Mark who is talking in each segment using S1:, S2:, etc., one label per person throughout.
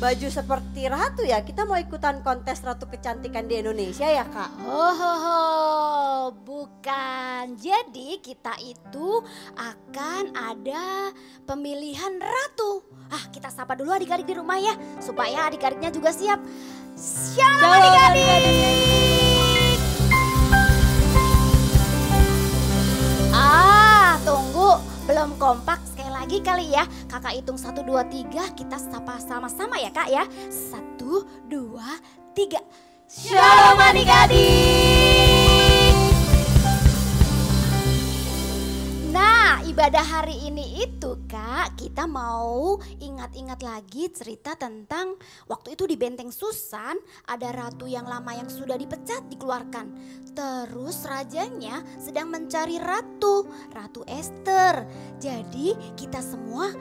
S1: baju seperti ratu ya. Kita mau ikutan kontes ratu kecantikan di Indonesia ya Kak?
S2: Oh, bukan. Jadi kita itu akan ada pemilihan ratu. Kita sapa dulu adik-adik di rumah ya, supaya adik-adiknya juga siap. Shalom adik-adik. Tunggu, belum kompak. Sekali lagi kali ya, kakak hitung 1, 2, 3, kita sapa sama-sama ya kak ya. 1, 2, 3. Shalom adik-adik. Nah, ibadah hari ini itu kak, kita mau ingat-ingat lagi cerita tentang waktu itu di Benteng Susan ada ratu yang lama yang sudah dipecat dikeluarkan. Terus rajanya sedang mencari Ratu Ester. Jadi kita semua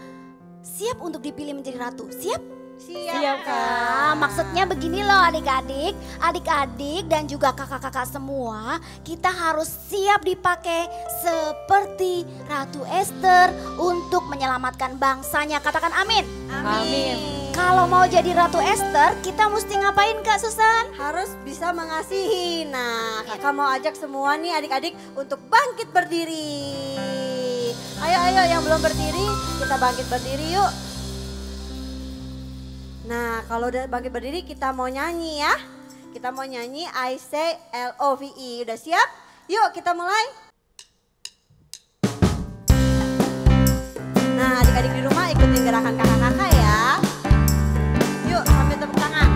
S2: siap untuk dipilih menjadi ratu. Siap?
S1: Siap Kak.
S2: Maksudnya begini loh adik-adik. Adik-adik dan juga kakak-kakak semua, kita harus siap dipakai seperti Ratu Ester untuk menyelamatkan bangsanya. Katakan amin.
S1: Amin.
S2: Kalau mau jadi Ratu Ester, kita mesti ngapain Kak Susan?
S1: Harus bisa mengasihi. Nah, kakak mau ajak semua nih adik-adik untuk bangkit berdiri. Ayo yang belum berdiri, kita bangkit berdiri yuk. Nah, kalau udah bangkit berdiri kita mau nyanyi ya. Kita mau nyanyi I say LOVE. Udah siap? Yuk kita mulai. Nah, adik-adik di rumah ikutin gerakan kakak-kakak ya. Yuk sambil tepuk tangan.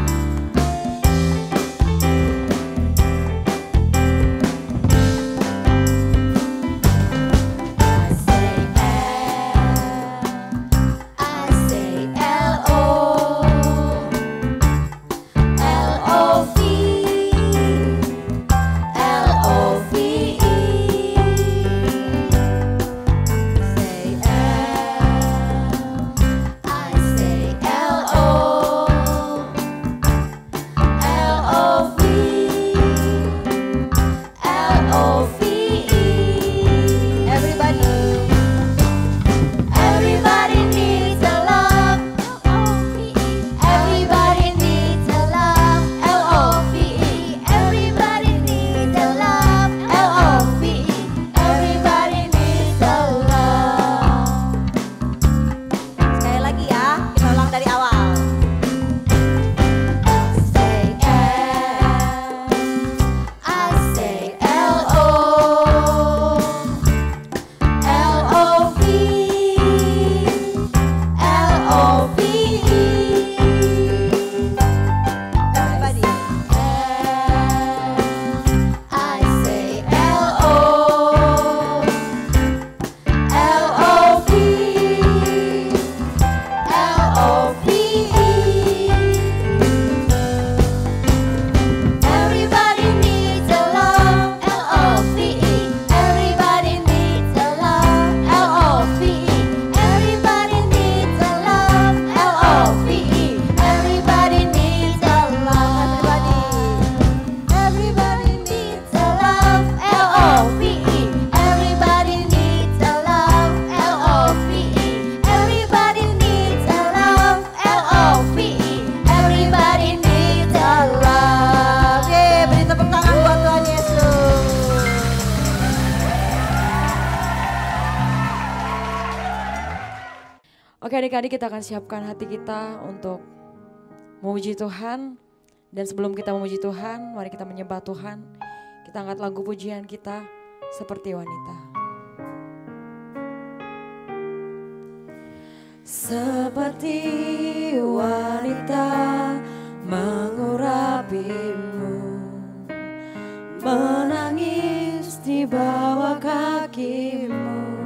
S3: Oke adik-adik, kita akan siapkan hati kita untuk memuji Tuhan. Dan sebelum kita memuji Tuhan, mari kita menyembah Tuhan. Kita angkat lagu pujian kita seperti wanita. Seperti wanita mengurapimu, menangis di bawah kakimu.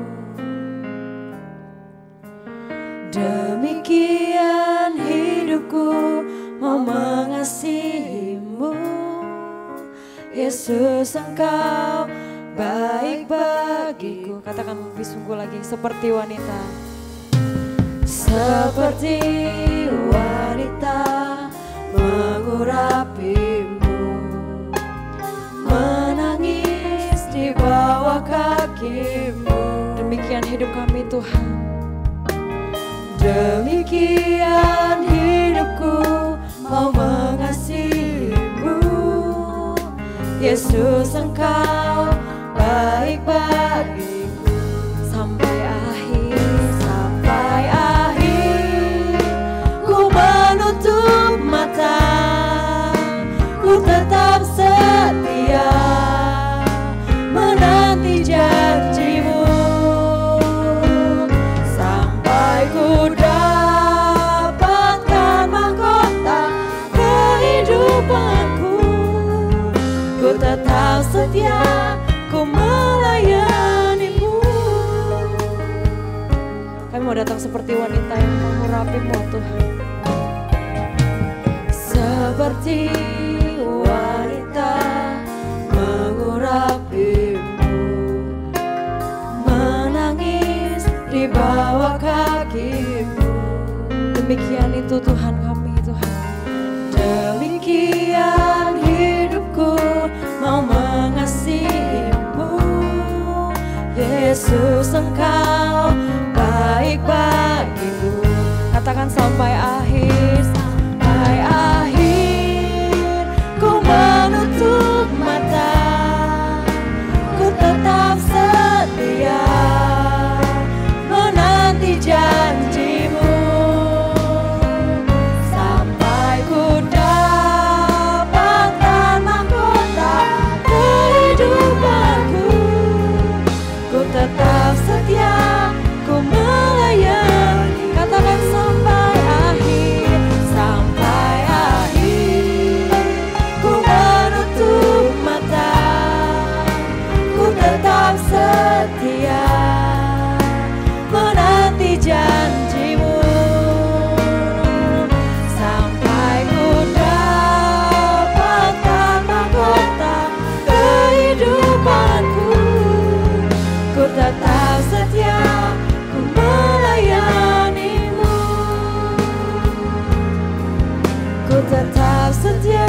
S3: Demikian hidupku mau mengasihimu, Yesus engkau baik bagiku. Katakan lebih sungguh lagi, seperti wanita. Seperti wanita mengurapimu, menangis di bawah kakimu. Demikian hidup kami Tuhan. Demikian hidup hidupku mau mengasihimu. Yesus, Engkau baik bagiku. Sampai akhir ku menutup mata, ku tetap setia menanti janjimu. Sampai ku dapatkan mahkota kehidupanku, ku tetap setia, ku melayanimu. Kami mau datang seperti wanita yang mengurapimu Tuhan. Seperti wanita mengurapimu, menangis di bawah kakimu. Demikian itu Tuhan kami, Tuhan. Demikian hidupku mau mengasihimu. Yesus, Engkau baik bagiku. Katakan sampai akhir, sampai akhir ku menutup mata, ku tetap setia menanti janjimu. Sampai ku dapatkan mahkota kehidupanku, ku tetap setia, ku melayani. Katakan sampai akhir, sampai akhir ku menutup mata, ku tetap setia menanti janjimu. Sampai ku dapatkan mahkota kehidupanku, ku tetap setia, ku melayanimu. Ku tetap setia,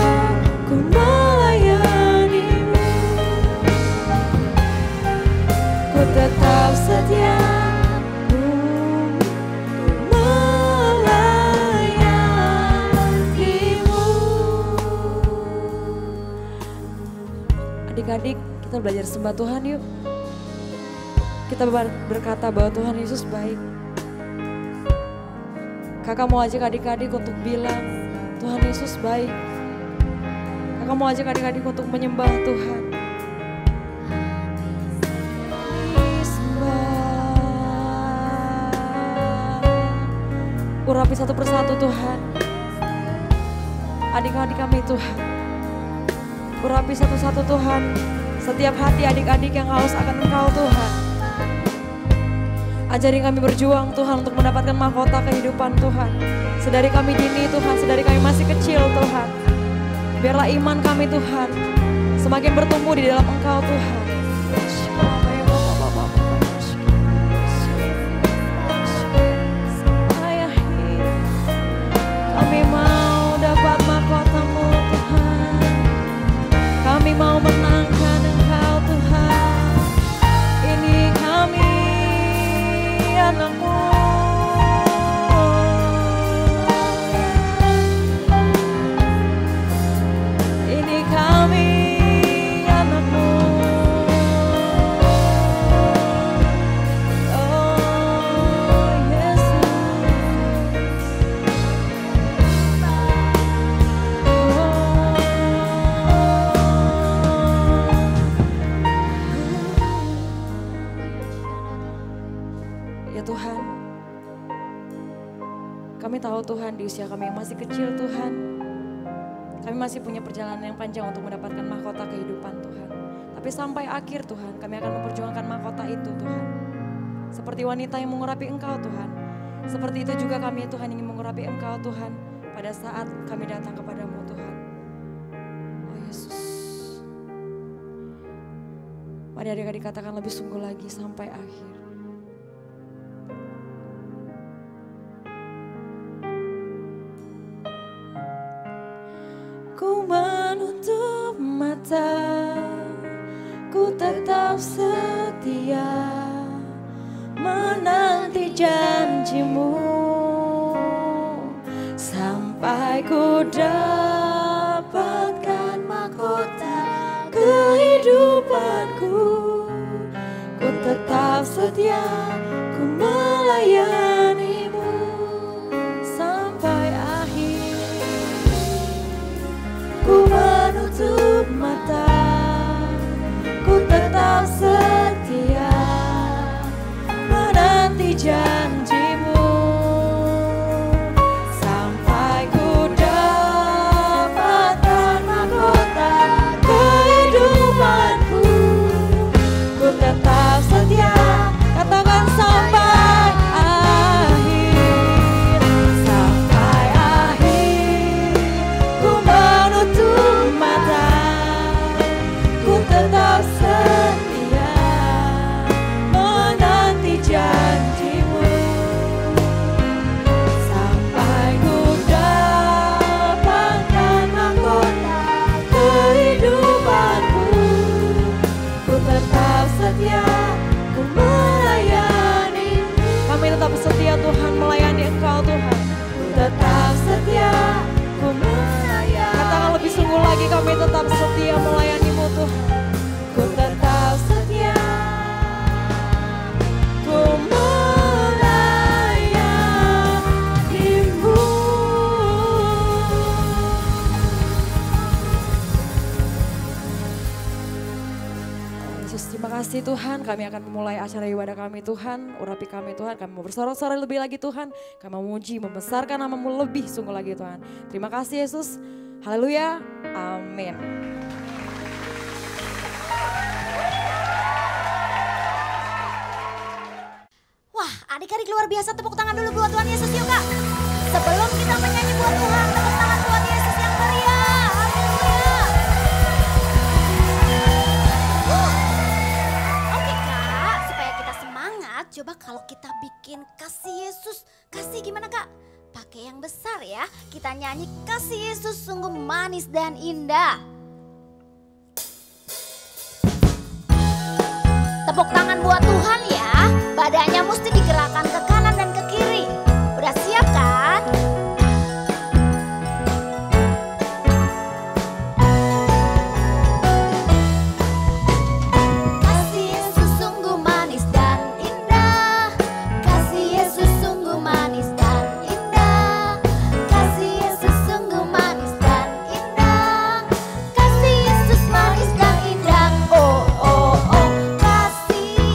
S3: ku melayanimu. Ku tetap setia, ku melayanimu. Adik-adik, kita belajar sembah Tuhan yuk. Kita berkata bahwa Tuhan Yesus baik. Kakak mau ajak adik-adik untuk bilang Tuhan Yesus baik. Kakak mau ajak adik-adik untuk menyembah Tuhan. Urapi satu persatu Tuhan. Adik-adik kami Tuhan. Urapi satu-satu Tuhan. Setiap hati adik-adik yang haus akan Engkau Tuhan. Ajari kami berjuang Tuhan untuk mendapatkan mahkota kehidupan Tuhan. Sedari kami dini Tuhan, sedari kami masih kecil Tuhan. Biarlah iman kami Tuhan semakin bertumbuh di dalam Engkau Tuhan. Kami mau dapat mahkota-Mu Tuhan. Kami mau menangkan Engkau Tuhan. Ini kami anak-Mu. Ini kami anak-Mu. Oh Yesus. Ya Tuhan, kami tahu Tuhan di usia kami yang masih kecil Tuhan, kami masih punya perjalanan yang panjang untuk mendapatkan mahkota kehidupan Tuhan. Tapi sampai akhir Tuhan, kami akan memperjuangkan mahkota itu Tuhan. Seperti wanita yang mengurapi Engkau Tuhan. Seperti itu juga kami Tuhan ingin mengurapi Engkau Tuhan pada saat kami datang kepadamu Tuhan. Oh Yesus. Mari adik-adik katakan lebih sungguh lagi sampai akhir. Ku menutup mata, ku tetap setia menanti janjimu. Sampai ku dapatkan mahkota kehidupanku, ku tetap setia, ku melayanimu sampai akhir. Ku menutup mata, ku tetap setia menanti janjimu sampai ku dapatkan mahkota kehidupanku, ku tetap setia. Katakan sampai akhir, sampai akhir. Ku menutup mata, ku tetap setia menanti janjimu sampai ku dapatkan mahkota kehidupanku, ku tetap setia, ku melayani. Kami tetap setia Tuhan, melayani Engkau Tuhan. Ku tetap setia, ku melayani. Katakan lebih sungguh lagi, kami tetap setia melayani-Mu Tuhan. Ku tetap setia, ku melayani-Mu. Yesus, terima kasih Tuhan. Kami akan memulai acara ibadah kami Tuhan. Urapi kami Tuhan. Kami mau bersorak-sorai lebih lagi Tuhan. Kami mau memuji, membesarkan nama-Mu lebih sungguh lagi Tuhan. Terima kasih Yesus. Haleluya. Amin.
S2: Wah, adik-adik luar biasa, tepuk tangan dulu buat Tuhan Yesus yuk Kak. Sebelum kita menyanyi buat Tuhan, tepuk tangan buat Yesus yang meriah. Haleluya. Oke Kak, supaya kita semangat, coba kalau kita bikin kasih Yesus. Kasih gimana Kak? Pakai yang besar ya. Kita nyanyi kasih Yesus sungguh manis dan indah. Tepuk tangan buat Tuhan ya. Badannya mesti digerakkan ke kanan dan ke kiri. Udah siap kan? Kasih Yesus sungguh manis dan indah. Kasih Yesus sungguh manis dan indah. Kasih Yesus sungguh manis dan indah. Kasih Yesus manis dan indah. Oh oh oh. Kasih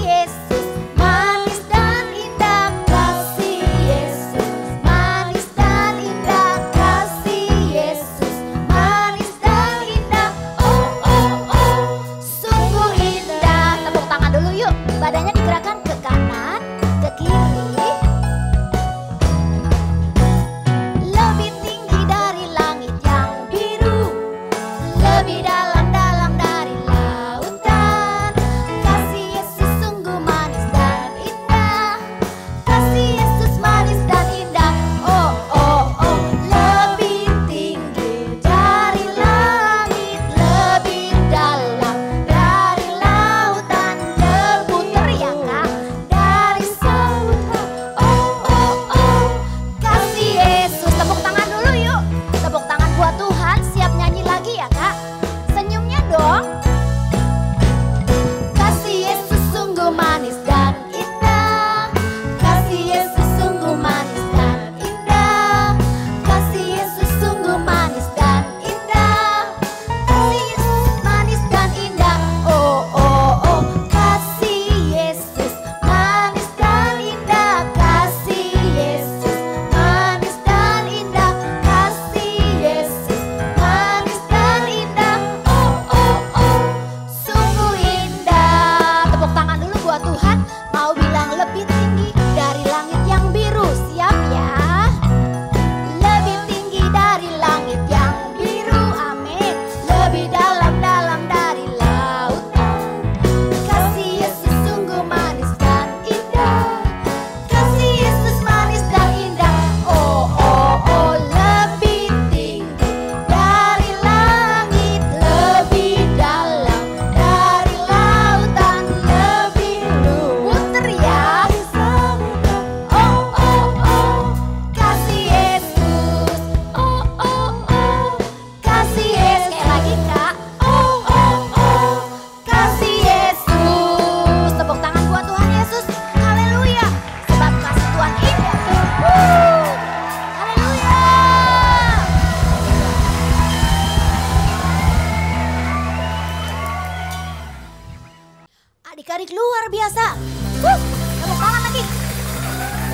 S2: Adik-adik luar biasa. Tepuk tangan lagi.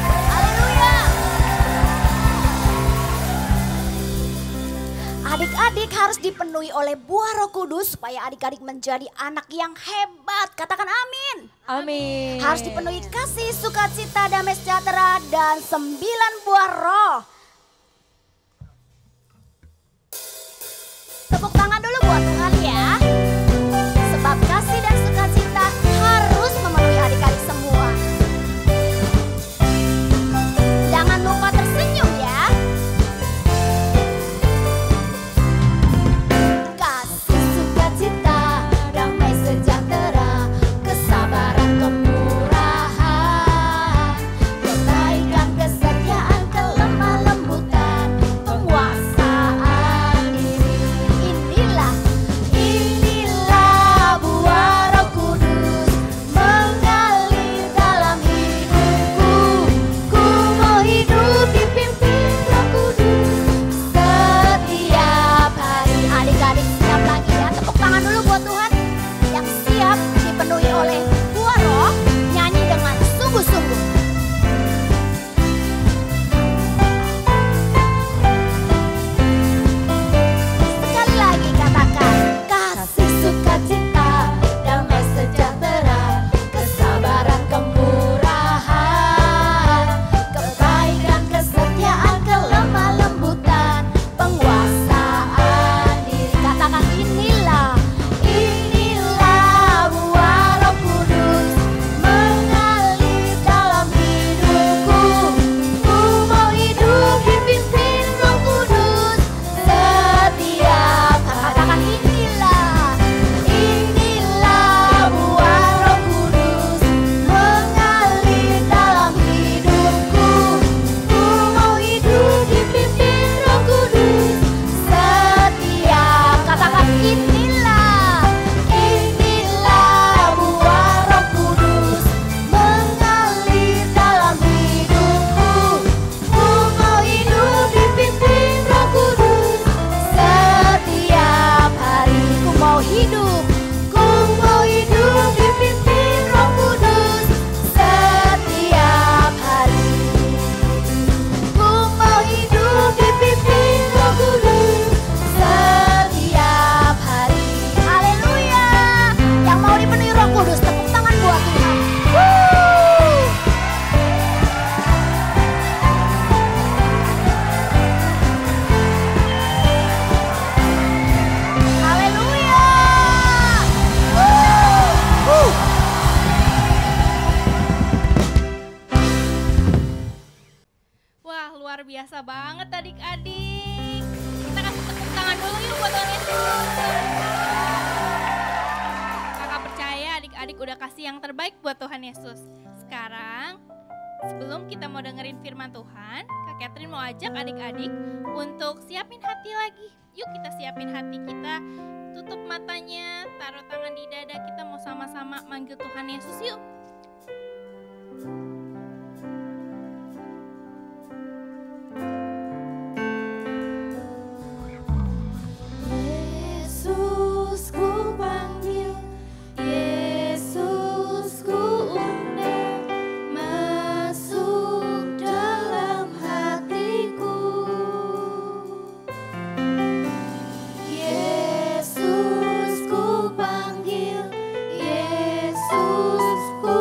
S2: Haleluya. Adik-adik harus dipenuhi oleh buah Roh Kudus supaya adik-adik menjadi anak yang hebat. Katakan amin.
S3: Amin.
S2: Harus dipenuhi kasih, sukacita, damai sejahtera, dan 9 buah roh. Tepuk tangan dulu buat Tuhan ya. Sebab kasih dan sukacita harus memenuhi adik-adik semua. Jangan lupa tersenyum ya. Kasih, sukacita, damai sejahtera, kesabaran, kemurahan, kebaikan, kesetiaan, kelemah lembutan, penguasaan diri. Inilah buah Roh Kudus mengalir dalam hidupku. Ku mau hidup dipimpin Roh Kudus setiap hari. Adik-adik siap lagi ya, tepuk tangan dulu buat Tuhan yang siap dipenuhi oleh buah roh. Nyanyi dengan sungguh-sungguh. Sekali lagi katakan, kasih, sukacita, damai sejahtera, kesabaran, kemurahan, kebaikan, kesetiaan, kelemah lembutan, penguasaan diri. Katakan inilah buah Roh Kudus mengalir dalam hidupku. Ku mau hidup dipimpin Roh Kudus setiap hari. Katakan inilah buah Roh Kudus mengalir dalam hidupku. Ku mau hidup dipimpin Roh Kudus setiap. Katakan inilah buah Roh Kudus mengalir dalam hidupku. Ku mau hidup dipimpin Roh Kudus setiap hari. Ku mau hidup dipimpin Roh Kudus setiap hari. Ku mau hidup dipimpin Roh Kudus setiap hari. Haleluya. Yang mau dipenuhi Roh Kudus, tepuk tangan buat Tuhan. Haleluya.
S4: Wah, luar biasa banget adik-adik. Kita kasih tepuk tangan dulu yuk buat Tuhan Yesus. Kakak percaya adik-adik udah kasih yang terbaik buat Tuhan Yesus. Sekarang, sebelum kita mau dengerin firman Tuhan, Kak Catherine mau ajak adik-adik untuk siapin hati lagi. Yuk kita siapin hati kita, tutup matanya, taruh tangan di dada, kita mau sama-sama manggil Tuhan Yesus yuk.
S2: Yesus ku panggil, Yesus ku undang, masuk dalam hatiku. Yesus ku panggil, Yesus ku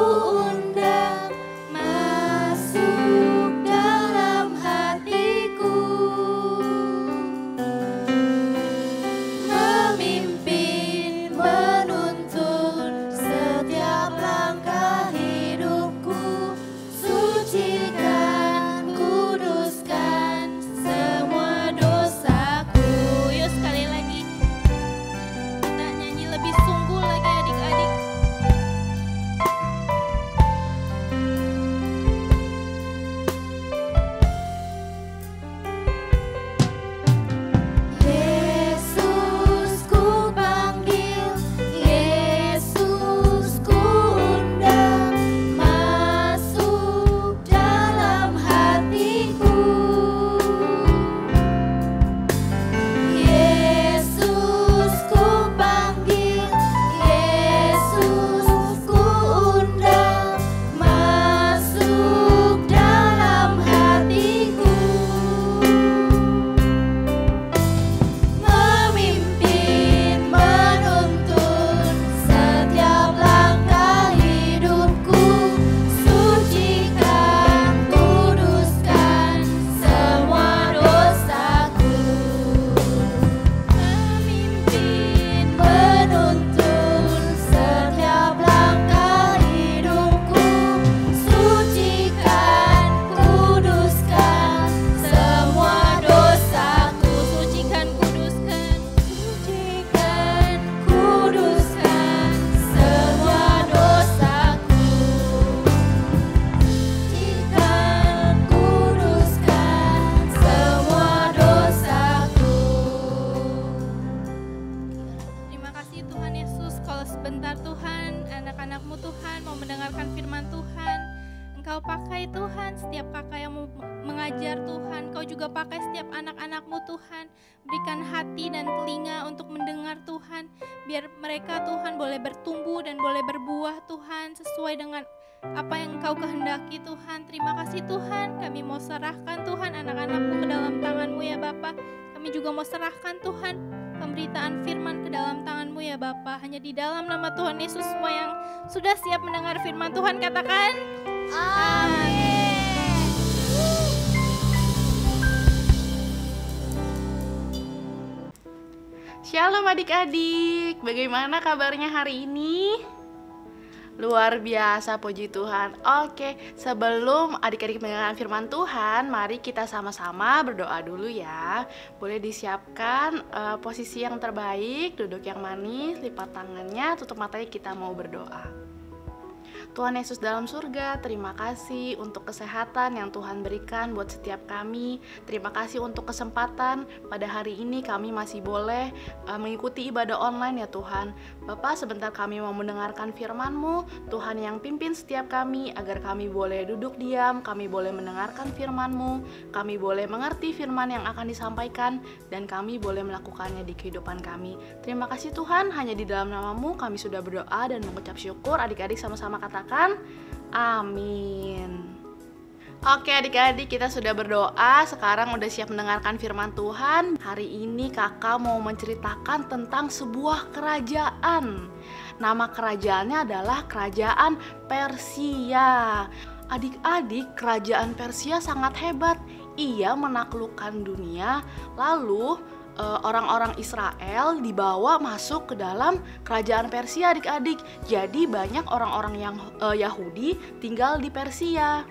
S4: sebentar Tuhan, anak-anak-Mu Tuhan mau mendengarkan firman Tuhan. Engkau pakai Tuhan setiap kakak yang mau mengajar Tuhan. Engkau juga pakai setiap anak-anak-Mu Tuhan. Berikan hati dan telinga untuk mendengar Tuhan. Biar mereka Tuhan boleh bertumbuh dan boleh berbuah Tuhan sesuai dengan apa yang Engkau kehendaki Tuhan. Terima kasih Tuhan, kami mau serahkan Tuhan anak-anak-Mu ke dalam tangan-Mu ya Bapa. Kami juga mau serahkan Tuhan pemberitaan firman ke dalam tangan-Mu ya Bapa. Hanya di dalam nama Tuhan Yesus semua yang sudah siap mendengar firman Tuhan katakan amin.
S5: Shalom adik-adik, bagaimana kabarnya hari ini? Luar biasa, puji Tuhan. Oke, sebelum adik-adik mendengarkan firman Tuhan, mari kita sama-sama berdoa dulu ya. Boleh disiapkan posisi yang terbaik, duduk yang manis, lipat tangannya, tutup matanya, kita mau berdoa. Tuhan Yesus dalam surga, terima kasih untuk kesehatan yang Tuhan berikan buat setiap kami. Terima kasih untuk kesempatan pada hari ini kami masih boleh mengikuti ibadah online ya Tuhan. Bapak, sebentar kami mau mendengarkan firman-Mu. Tuhan yang pimpin setiap kami agar kami boleh duduk diam, kami boleh mendengarkan firman-Mu, kami boleh mengerti firman yang akan disampaikan, dan kami boleh melakukannya di kehidupan kami. Terima kasih Tuhan, hanya di dalam nama-Mu kami sudah berdoa dan mengucap syukur. Adik-adik sama-sama katakan amin. Oke adik-adik, kita sudah berdoa, sekarang udah siap mendengarkan firman Tuhan. Hari ini kakak mau menceritakan tentang sebuah kerajaan. Nama kerajaannya adalah Kerajaan Persia. Adik-adik, Kerajaan Persia sangat hebat. Ia menaklukkan dunia, lalu orang-orang Israel dibawa masuk ke dalam Kerajaan Persia adik-adik. Jadi banyak orang-orang yang Yahudi tinggal di Persia.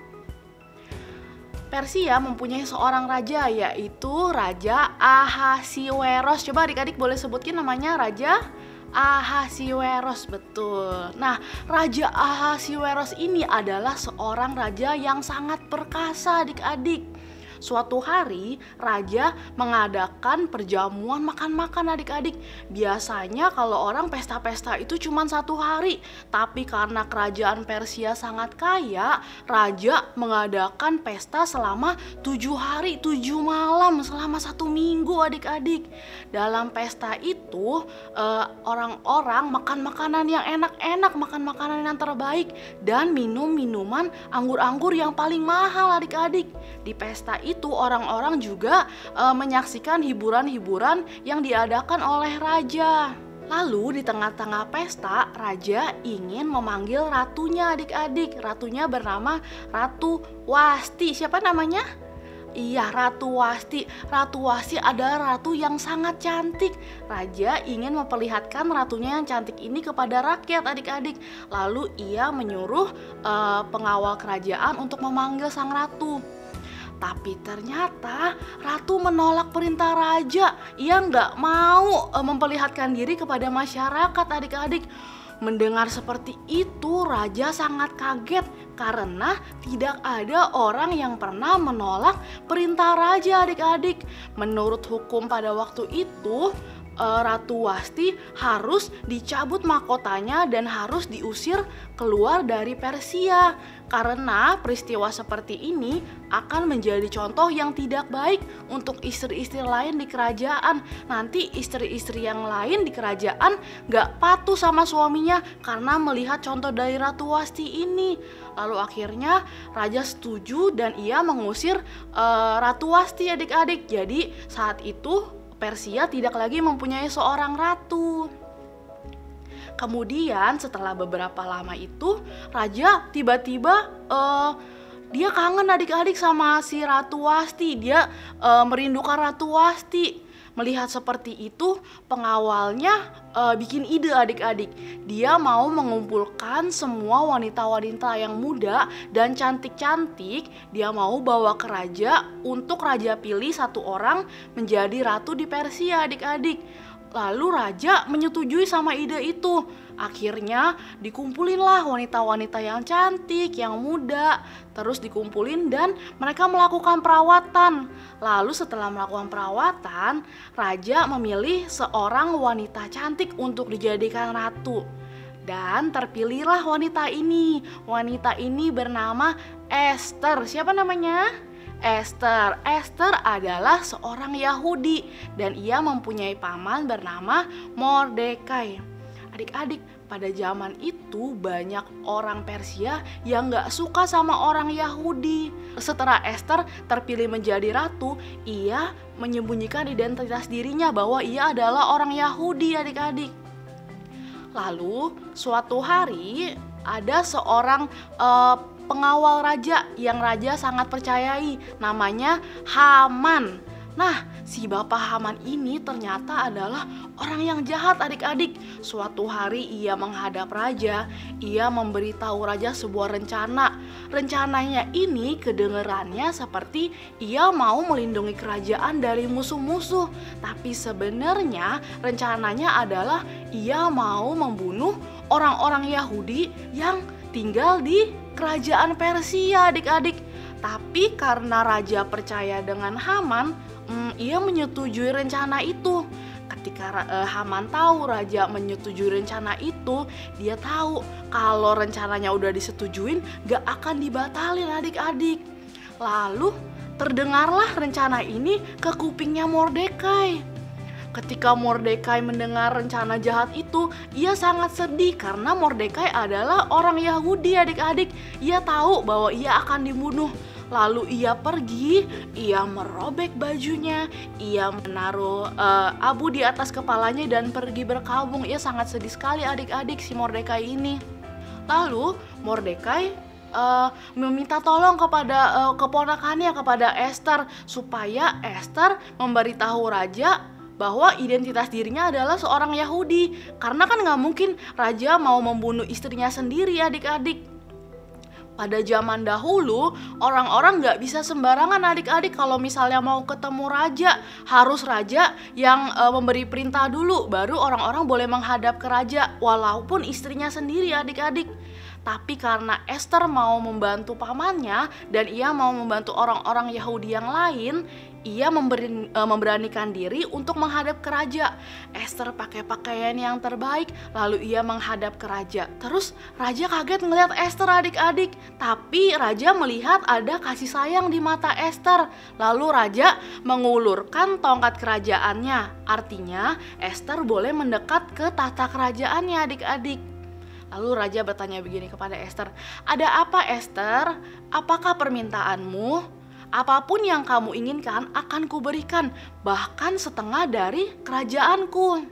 S5: Persia mempunyai seorang raja, yaitu Raja Ahasiweros. Coba adik-adik boleh sebutkin namanya, Raja Ahasiweros, betul. Nah, Raja Ahasiweros ini adalah seorang raja yang sangat perkasa adik-adik. Suatu hari, raja mengadakan perjamuan makan-makan adik-adik. Biasanya kalau orang pesta-pesta itu cuma 1 hari. Tapi karena kerajaan Persia sangat kaya, raja mengadakan pesta selama 7 hari, 7 malam, selama 1 minggu adik-adik. Dalam pesta itu, orang-orang makan makanan yang enak-enak, makan makanan yang terbaik, dan minum minuman anggur-anggur yang paling mahal adik-adik. Di pesta itu orang-orang juga menyaksikan hiburan-hiburan yang diadakan oleh raja. Lalu di tengah-tengah pesta, raja ingin memanggil ratunya adik-adik. Ratunya bernama Ratu Wasti. Siapa namanya? Iya, Ratu Wasti. Ratu Wasti adalah ratu yang sangat cantik. Raja ingin memperlihatkan ratunya yang cantik ini kepada rakyat adik-adik. Lalu ia menyuruh pengawal kerajaan untuk memanggil sang ratu. Tapi ternyata ratu menolak perintah raja. Ia nggak mau memperlihatkan diri kepada masyarakat adik-adik. Mendengar seperti itu, raja sangat kaget karena tidak ada orang yang pernah menolak perintah raja adik-adik. Menurut hukum pada waktu itu, Ratu Wasti harus dicabut mahkotanya dan harus diusir keluar dari Persia. Karena peristiwa seperti ini akan menjadi contoh yang tidak baik untuk istri-istri lain di kerajaan. Nanti istri-istri yang lain di kerajaan gak patuh sama suaminya karena melihat contoh dari Ratu Wasti ini. Lalu akhirnya raja setuju dan ia mengusir Ratu Wasti adik-adik. Jadi saat itu Persia tidak lagi mempunyai seorang ratu. Kemudian setelah beberapa lama itu, raja tiba-tiba dia kangen adik-adik sama si Ratu Wasti. Dia merindukan Ratu Wasti. Melihat seperti itu, pengawalnya bikin ide adik-adik. Dia mau mengumpulkan semua wanita-wanita yang muda dan cantik-cantik. Dia mau bawa ke raja untuk raja pilih 1 orang menjadi ratu di Persia adik-adik. Lalu raja menyetujui sama ide itu. Akhirnya dikumpulinlah wanita-wanita yang cantik, yang muda. Terus dikumpulin dan mereka melakukan perawatan. Lalu setelah melakukan perawatan, raja memilih seorang wanita cantik untuk dijadikan ratu. Dan terpilihlah wanita ini. Wanita ini bernama Esther. Siapa namanya? Esther. Esther adalah seorang Yahudi dan ia mempunyai paman bernama Mordekai. Adik-adik, pada zaman itu banyak orang Persia yang gak suka sama orang Yahudi. Setelah Esther terpilih menjadi ratu, ia menyembunyikan identitas dirinya bahwa ia adalah orang Yahudi, adik-adik. Lalu suatu hari ada seorang pengawal raja yang raja sangat percayai, namanya Haman. Nah, si bapak Haman ini ternyata adalah orang yang jahat, adik-adik. Suatu hari ia menghadap raja, ia memberitahu raja sebuah rencana. Rencananya ini kedengarannya seperti ia mau melindungi kerajaan dari musuh-musuh. Tapi sebenarnya rencananya adalah ia mau membunuh orang-orang Yahudi yang tinggal di kerajaan Persia, adik-adik. Tapi karena raja percaya dengan Haman, ia menyetujui rencana itu. Ketika Haman tahu raja menyetujui rencana itu, dia tahu kalau rencananya udah disetujuin gak akan dibatalin, adik-adik. Lalu terdengarlah rencana ini ke kupingnya Mordekai. Ketika Mordekai mendengar rencana jahat itu, ia sangat sedih karena Mordekai adalah orang Yahudi, adik-adik. Ia tahu bahwa ia akan dibunuh. Lalu ia pergi, ia merobek bajunya, ia menaruh abu di atas kepalanya dan pergi berkabung. Ia sangat sedih sekali, adik-adik, si Mordekai ini. Lalu Mordekai meminta tolong kepada keponakannya, kepada Esther, supaya Esther memberitahu raja bahwa identitas dirinya adalah seorang Yahudi. Karena kan gak mungkin raja mau membunuh istrinya sendiri, adik-adik. Pada zaman dahulu, orang-orang gak bisa sembarangan, adik-adik. Kalau misalnya mau ketemu raja, harus raja yang memberi perintah dulu, baru orang-orang boleh menghadap ke raja, walaupun istrinya sendiri, adik-adik. Tapi karena Esther mau membantu pamannya dan ia mau membantu orang-orang Yahudi yang lain, ia memberanikan diri untuk menghadap ke raja. Esther pakai pakaian yang terbaik, lalu ia menghadap ke raja. Terus raja kaget ngelihat Esther, adik-adik. Tapi raja melihat ada kasih sayang di mata Esther. Lalu raja mengulurkan tongkat kerajaannya. Artinya Esther boleh mendekat ke tahta kerajaannya, adik-adik. Lalu raja bertanya begini kepada Esther, "Ada apa, Esther? Apakah permintaanmu? Apapun yang kamu inginkan akan kuberikan, bahkan setengah dari kerajaanku."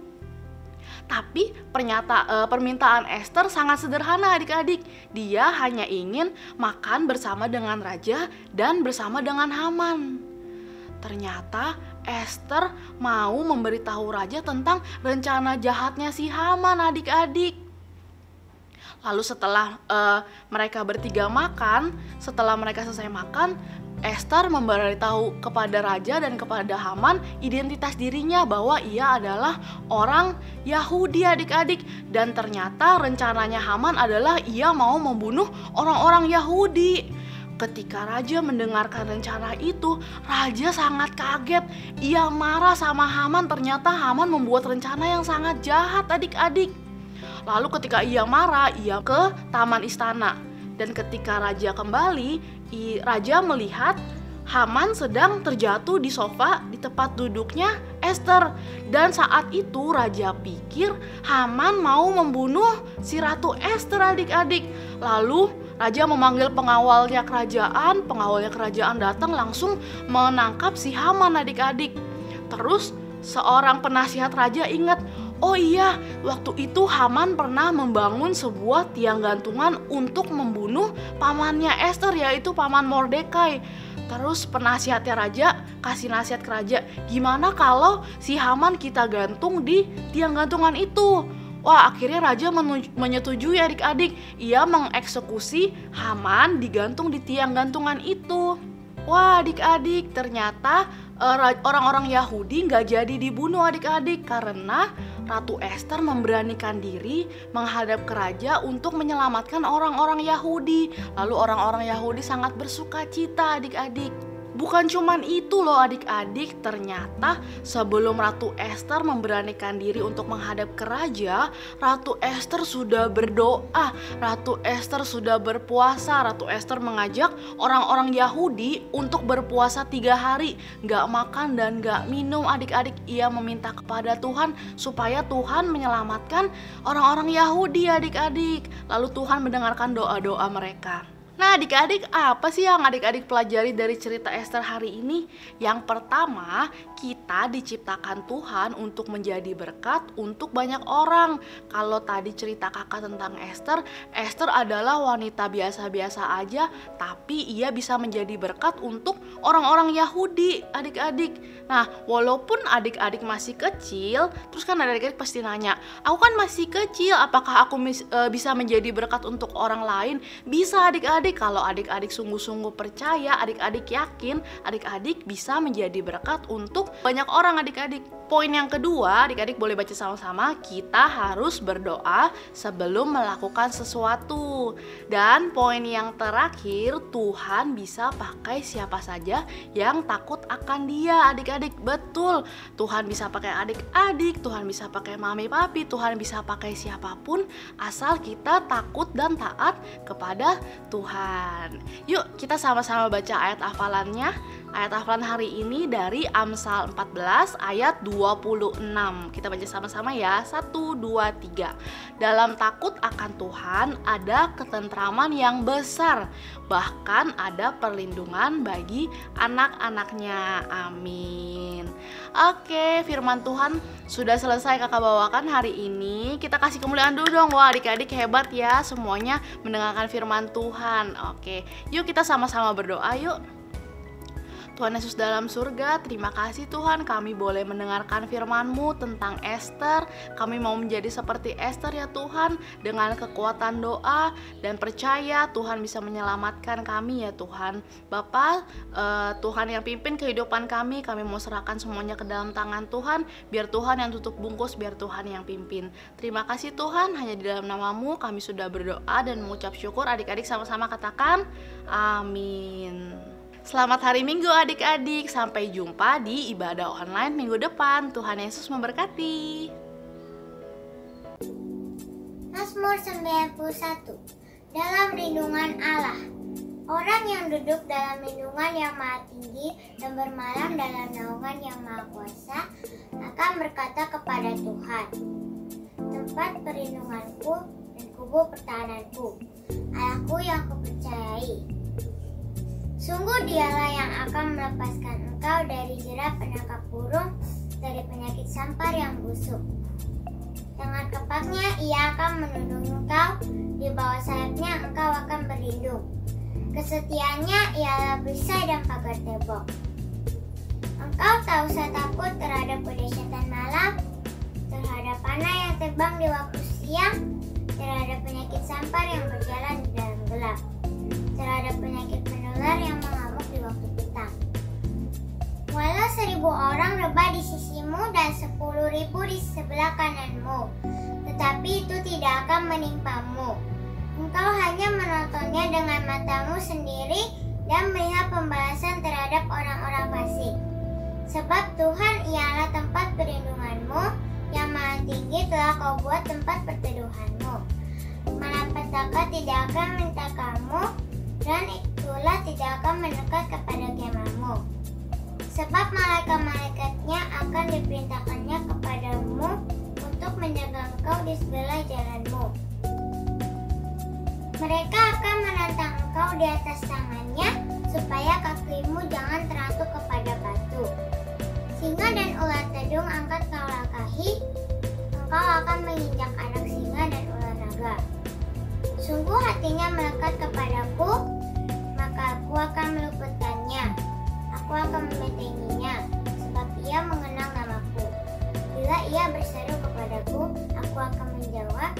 S5: Tapi permintaan Esther sangat sederhana, adik-adik. Dia hanya ingin makan bersama dengan raja dan bersama dengan Haman. Ternyata Esther mau memberitahu raja tentang rencana jahatnya si Haman, adik-adik. Lalu setelah mereka bertiga makan, setelah mereka selesai makan, Esther memberitahu kepada raja dan kepada Haman identitas dirinya bahwa ia adalah orang Yahudi, adik-adik. Dan ternyata rencananya Haman adalah ia mau membunuh orang-orang Yahudi. Ketika raja mendengarkan rencana itu, raja sangat kaget. Ia marah sama Haman, ternyata Haman membuat rencana yang sangat jahat, adik-adik. Lalu ketika ia marah, ia ke taman istana. Dan ketika raja kembali, raja melihat Haman sedang terjatuh di sofa di tempat duduknya Esther. Dan saat itu raja pikir Haman mau membunuh si Ratu Esther, adik-adik. Lalu raja memanggil pengawalnya kerajaan datang langsung menangkap si Haman, adik-adik. Terus seorang penasihat raja ingat, oh iya, waktu itu Haman pernah membangun sebuah tiang gantungan untuk membunuh pamannya Esther, yaitu paman Mordekai. Terus penasihatnya raja kasih nasihat ke raja, gimana kalau si Haman kita gantung di tiang gantungan itu? Wah, akhirnya raja menyetujui, adik-adik. Ia mengeksekusi Haman digantung di tiang gantungan itu. Wah, adik-adik, ternyata orang-orang Yahudi gak jadi dibunuh, adik-adik, karena Ratu Esther memberanikan diri menghadap ke raja untuk menyelamatkan orang-orang Yahudi. Lalu orang-orang Yahudi sangat bersuka cita, adik-adik. bukan cuman itu loh adik-adik, ternyata sebelum Ratu Ester memberanikan diri untuk menghadap ke raja, Ratu Ester sudah berdoa, Ratu Ester sudah berpuasa. Ratu Ester mengajak orang-orang Yahudi untuk berpuasa 3 hari, gak makan dan gak minum adik-adik. Ia meminta kepada Tuhan supaya Tuhan menyelamatkan orang-orang Yahudi adik-adik. Lalu Tuhan mendengarkan doa-doa mereka. Nah adik-adik, apa sih yang adik-adik pelajari dari cerita Ester hari ini? Yang pertama, kita diciptakan Tuhan untuk menjadi berkat untuk banyak orang. Kalau tadi cerita kakak tentang Ester, Ester adalah wanita biasa-biasa aja, tapi ia bisa menjadi berkat untuk orang-orang Yahudi adik-adik. Nah walaupun adik-adik masih kecil, terus kan adik-adik pasti nanya, aku kan masih kecil, apakah aku bisa menjadi berkat untuk orang lain? Bisa adik-adik. Kalau adik-adik sungguh-sungguh percaya, adik-adik yakin, adik-adik bisa menjadi berkat untuk banyak orang adik-adik. Poin yang kedua, adik-adik boleh baca sama-sama, kita harus berdoa sebelum melakukan sesuatu. Dan poin yang terakhir, Tuhan bisa pakai siapa saja yang takut akan Dia adik-adik. Betul, Tuhan bisa pakai adik-adik, Tuhan bisa pakai mami papi, Tuhan bisa pakai siapapun asal kita takut dan taat kepada Tuhan. Yuk kita sama-sama baca ayat hafalannya. Ayat hafalan hari ini dari Amsal 14 ayat 26. Kita baca sama-sama ya. 1, 2, 3. Dalam takut akan Tuhan ada ketentraman yang besar, bahkan ada perlindungan bagi anak-anaknya. Amin. Oke, firman Tuhan sudah selesai kakak bawakan hari ini. Kita kasih kemuliaan dulu dong. Wah adik-adik hebat ya, semuanya mendengarkan firman Tuhan. Oke, yuk kita sama-sama berdoa yuk. Tuhan Yesus dalam surga, terima kasih Tuhan kami boleh mendengarkan firman-Mu tentang Ester. Kami mau menjadi seperti Ester ya Tuhan, dengan kekuatan doa dan percaya Tuhan bisa menyelamatkan kami ya Tuhan. Bapa, Tuhan yang pimpin kehidupan kami mau serahkan semuanya ke dalam tangan Tuhan. Biar Tuhan yang tutup bungkus, biar Tuhan yang pimpin. Terima kasih Tuhan, hanya di dalam nama-Mu kami sudah berdoa dan mengucap syukur. Adik-adik sama-sama katakan amin. Selamat hari Minggu adik-adik. Sampai jumpa di ibadah online minggu depan. Tuhan Yesus memberkati.
S6: Mazmur 91. Dalam lindungan Allah. Orang yang duduk dalam lindungan yang maha tinggi dan bermalam dalam naungan yang maha kuasa akan berkata kepada Tuhan, tempat perlindunganku dan kubu pertahananku, Allahku yang kupercayai. Sungguh Dialah yang akan melepaskan engkau dari jerat penangkap burung, dari penyakit sampar yang busuk. Dengan kepaknya Ia akan melindungi engkau, di bawah sayapnya engkau akan berlindung. Kesetiaannya ialah perisai dan pagar tembok. Engkau tak usah takut terhadap kedahsyatan malam, terhadap panah yang terbang di waktu siang, terhadap penyakit sampar yang berjalan di dalam gelap, terhadap penyakit menular yang mengamuk di waktu petang. Walau 1000 orang rebah di sisimu dan 10.000 di sebelah kananmu, tetapi itu tidak akan menimpamu. Engkau hanya menontonnya dengan matamu sendiri dan melihat pembalasan terhadap orang-orang fasik. Sebab Tuhan ialah tempat perlindunganmu, yang maha tinggi telah kau buat tempat perteduhanmu. Malapetaka tidak akan menimpa dan itulah tidak akan mendekat kepada kemahmu. Sebab malaikat-malaikatnya akan diperintahkannya kepadamu untuk menjaga engkau di segala jalanmu. Mereka akan menantang engkau di atas tangannya, supaya kakimu jangan terantuk kepada batu. Singa dan ular tedung angkat kau langkahi, engkau akan menginjak anak singa dan ular naga. Sungguh hatinya melekat kepadaku, maka aku akan meluputkannya. Aku akan membentenginya, sebab ia mengenal namaku. Bila ia berseru kepadaku, aku akan menjawab.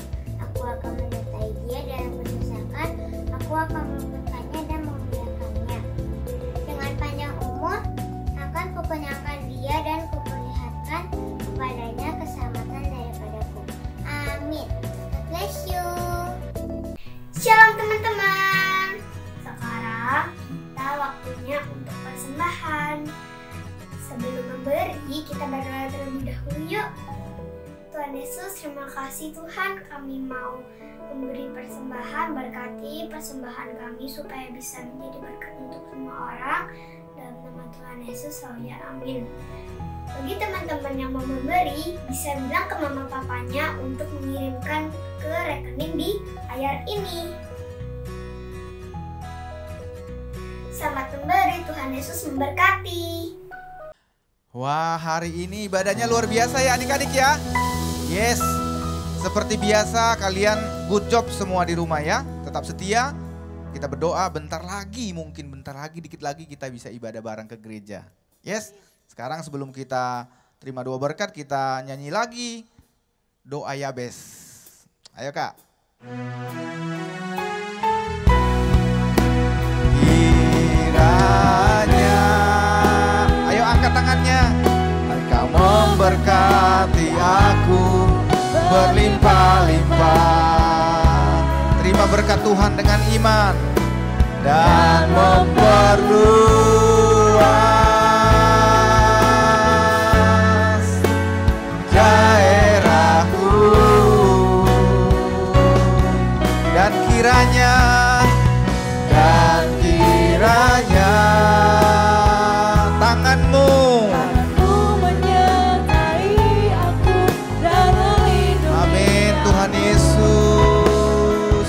S6: Aku akan menyertai dia dalam kesusahan. Aku akan meluputkannya dan memuliakannya. Dengan panjang umur akan kukenyangkan dia dan kuperlihatkan kepadanya keselamatan daripadaku. Amin. God bless you. Shalom teman-teman. Sekarang kita waktunya untuk persembahkan. Tuhan Yesus, terima kasih Tuhan, kami mau memberi persembahan, berkati persembahan kami supaya bisa menjadi berkat untuk semua orang. Dalam nama Tuhan Yesus, ya amin. Bagi teman-teman yang mau memberi, bisa bilang ke mama papanya untuk mengirimkan ke rekening di layar ini. Selamat memberi, Tuhan Yesus memberkati.
S7: Wah, hari ini ibadahnya luar biasa ya adik-adik ya. Yes, seperti biasa kalian good job semua di rumah ya. Tetap setia, kita berdoa bentar lagi, mungkin bentar lagi, dikit lagi kita bisa ibadah bareng ke gereja. Yes, sekarang sebelum kita terima doa berkat, kita nyanyi lagi doa Yabes. Ayo Kak. Kiranya, ayo angkat tangannya. Engkau memberkati aku berlimpah-limpah. Terima berkat Tuhan dengan iman dan memperluas daerahku. Dan kiranya tanganmu
S3: menyertai aku dan melindungi.
S7: Amin Tuhan Yesus.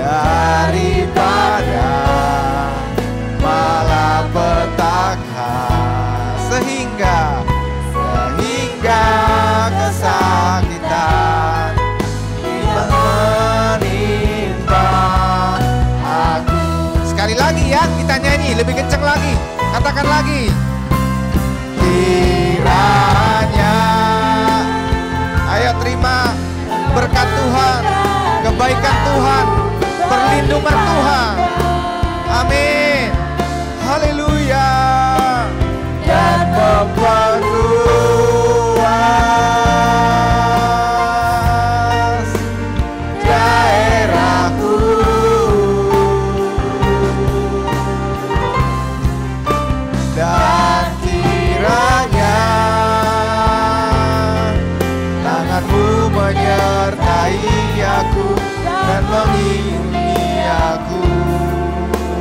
S7: Daripada malapetaka sehingga kesakitan menimpa aku. Sekali lagi ya, kita nyanyi lebih kencang lagi. Katakan lagi. Kiranya, ayo terima berkat Tuhan, kebaikan Tuhan, perlindungan Tuhan. Amin. Haleluya. Dan memperluas daerahku. Dan kiranya tanganmu menyertai aku dan melindungi aku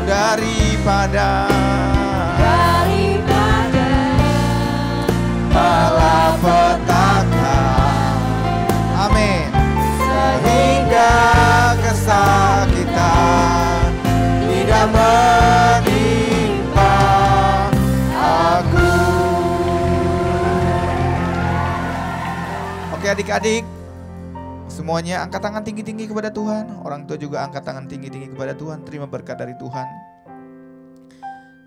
S7: daripada malapetaka. Amin. Sehingga kesakitan tidak menimpa aku. Oke adik-adik, semuanya angkat tangan tinggi-tinggi kepada Tuhan. Orang tua juga angkat tangan tinggi-tinggi kepada Tuhan. Terima berkat dari Tuhan.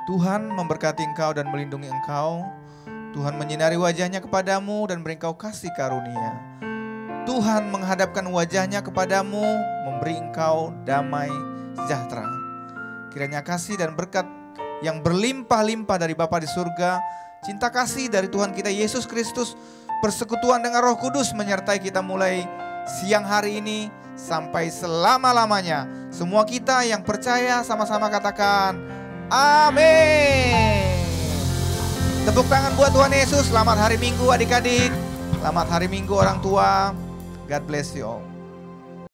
S7: Tuhan memberkati engkau dan melindungi engkau. Tuhan menyinari wajahnya kepadamu dan beri engkau kasih karunia. Tuhan menghadapkan wajahnya kepadamu, memberi engkau damai sejahtera. Kiranya kasih dan berkat yang berlimpah-limpah dari Bapa di surga, cinta kasih dari Tuhan kita Yesus Kristus, persekutuan dengan Roh Kudus menyertai kita mulai siang hari ini sampai selama-lamanya. Semua kita yang percaya sama-sama katakan amin. Tepuk tangan buat Tuhan Yesus. Selamat hari Minggu adik-adik. Selamat hari Minggu orang tua. God bless you all.